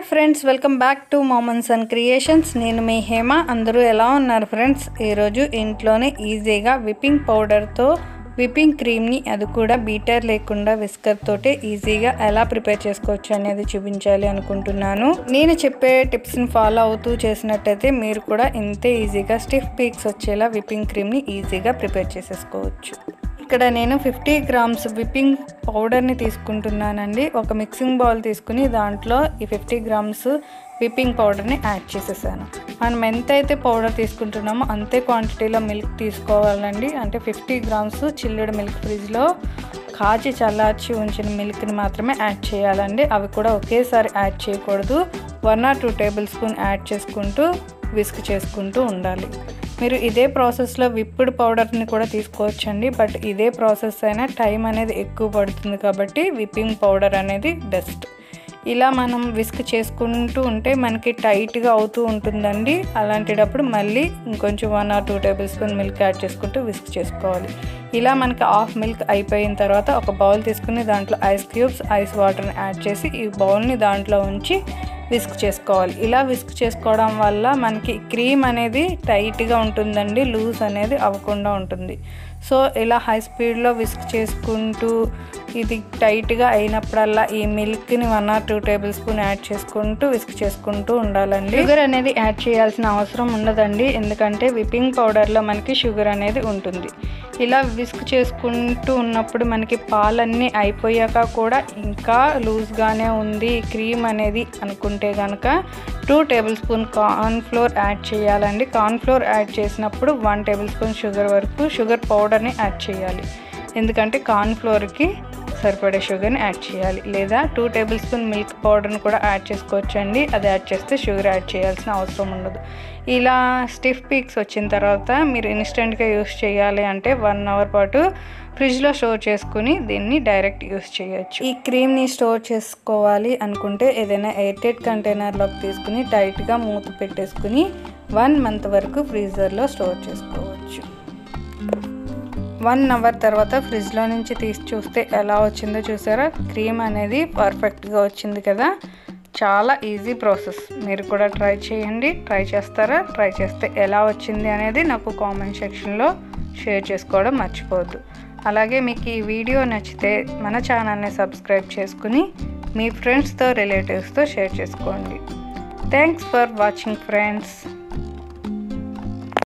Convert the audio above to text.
Friends, welcome back to మామన్స్ and creations. నేను మీ హేమ. అందరూ ఎలా ఉన్నారు ఫ్రెండ్స్? ఈరోజు ఇంట్లోనే ఈజీగా విప్పింగ్ పౌడర్తో విప్పింగ్ క్రీమ్ని, అది కూడా బీటర్ లేకుండా విస్కర్ తోటే ఈజీగా ఎలా ప్రిపేర్ చేసుకోవచ్చు అనేది చూపించాలి అనుకుంటున్నాను. నేను చెప్పే టిప్స్ని ఫాలో అవుతూ చేసినట్టయితే మీరు కూడా ఇంతే ఈజీగా స్టిఫ్ పీక్స్ వచ్చేలా విప్పింగ్ క్రీమ్ని ఈజీగా ప్రిపేర్ చేసేసుకోవచ్చు. ఇక్కడ నేను 50 గ్రామ్స్ విప్పింగ్ పౌడర్ని తీసుకుంటున్నానండి. ఒక మిక్సింగ్ బౌల్ తీసుకుని దాంట్లో ఈ 50 గ్రామ్స్ విప్పింగ్ పౌడర్ని యాడ్ చేసేసాను. మనం ఎంతైతే పౌడర్ తీసుకుంటున్నామో అంతే క్వాంటిటీలో మిల్క్ తీసుకోవాలండి. అంటే 50 గ్రామ్స్ చిల్లుడు మిల్క్ ఫ్రిడ్జ్లో కాచి చల్లార్చి ఉంచిన మిల్క్ని మాత్రమే యాడ్ చేయాలండి. అవి కూడా ఒకేసారి యాడ్ చేయకూడదు. 1 or 2 టేబుల్ స్పూన్ యాడ్ చేసుకుంటూ విస్క్ చేసుకుంటూ ఉండాలి. మీరు ఇదే ప్రాసెస్లో విప్డ్ పౌడర్ని కూడా తీసుకోవచ్చండి. బట్ ఇదే ప్రాసెస్ అయినా టైం అనేది ఎక్కువ పడుతుంది కాబట్టి విప్పింగ్ పౌడర్ అనేది బెస్ట్. ఇలా మనం విస్క్ చేసుకుంటూ ఉంటే మనకి టైట్గా అవుతూ ఉంటుందండి. అలాంటప్పుడు మళ్ళీ ఇంకొంచెం 1 or 2 table spoon milk add చేసుకుంటూ విస్క్ చేసుకోవాలి. ఇలా మనకి హాఫ్ మిల్క్ అయిపోయిన తర్వాత ఒక బౌల్ తీసుకుని దాంట్లో ఐస్ క్యూబ్స్, ఐస్ వాటర్ని యాడ్ చేసి ఈ బౌల్ని దాంట్లో ఉంచి విస్క్ చేసుకోవాలి. ఇలా విస్క్ చేసుకోవడం వల్ల మనకి క్రీమ్ అనేది టైట్గా ఉంటుందండి, లూజ్ అనేది అవ్వకుండా ఉంటుంది. సో ఇలా హై స్పీడ్లో విస్క్ చేసుకుంటూ ఇది టైట్గా అయినప్పుడల్లా ఈ మిల్క్ని 1 or 2 టేబుల్ స్పూన్ యాడ్ చేసుకుంటూ విస్క్ చేసుకుంటూ ఉండాలండి. షుగర్ అనేది యాడ్ చేయాల్సిన అవసరం ఉండదండి, ఎందుకంటే విప్పింగ్ పౌడర్లో మనకి షుగర్ అనేది ఉంటుంది. ఇలా విస్క్ చేసుకుంటూ ఉన్నప్పుడు మనకి పాలన్నీ అయిపోయాక కూడా ఇంకా లూజ్గానే ఉంది క్రీమ్ అనేది అనుకుంటే కనుక 2 table spoon corn flour add చేయాలండి. కార్న్ ఫ్లోర్ యాడ్ చేసినప్పుడు 1 టేబుల్ స్పూన్ షుగర్ వరకు షుగర్ పౌడర్ని యాడ్ చేయాలి. ఎందుకంటే కార్న్ ఫ్లోర్కి సరిపడే షుగర్ని యాడ్ చేయాలి. లేదా 2 టేబుల్ స్పూన్ మిల్క్ పౌడర్ని కూడా యాడ్ చేసుకోవచ్చండి. అది యాడ్ చేస్తే షుగర్ యాడ్ చేయాల్సిన అవసరం ఉండదు. ఇలా స్టిఫ్ పీక్స్ వచ్చిన తర్వాత మీరు ఇన్స్టెంట్గా యూస్ చేయాలి అంటే 1 అవర్ పాటు ఫ్రిడ్జ్లో స్టోర్ చేసుకుని దీన్ని డైరెక్ట్ యూస్ చేయొచ్చు. ఈ క్రీమ్ని స్టోర్ చేసుకోవాలి అనుకుంటే ఏదైనా ఎయిర్టైట్ కంటైనర్లోకి తీసుకుని టైట్గా మూత పెట్టేసుకుని 1 మంత్ వరకు ఫ్రీజర్లో స్టోర్ చేసుకోవచ్చు. 1 అవర్ తర్వాత ఫ్రిడ్జ్లో నుంచి తీసి చూస్తే ఎలా వచ్చిందో చూసారా? క్రీమ్ అనేది పర్ఫెక్ట్గా వచ్చింది కదా. చాలా ఈజీ ప్రాసెస్. మీరు కూడా ట్రై చేయండి. ట్రై చేస్తారా? ట్రై చేస్తే ఎలా వచ్చింది అనేది నాకు కామెంట్ సెక్షన్లో షేర్ చేసుకోవడం మర్చిపోవద్దు. అలాగే మీకు ఈ వీడియో నచ్చితే మన ఛానల్ని సబ్స్క్రైబ్ చేసుకుని మీ ఫ్రెండ్స్తో, రిలేటివ్స్తో షేర్ చేసుకోండి. Thanks for watching friends.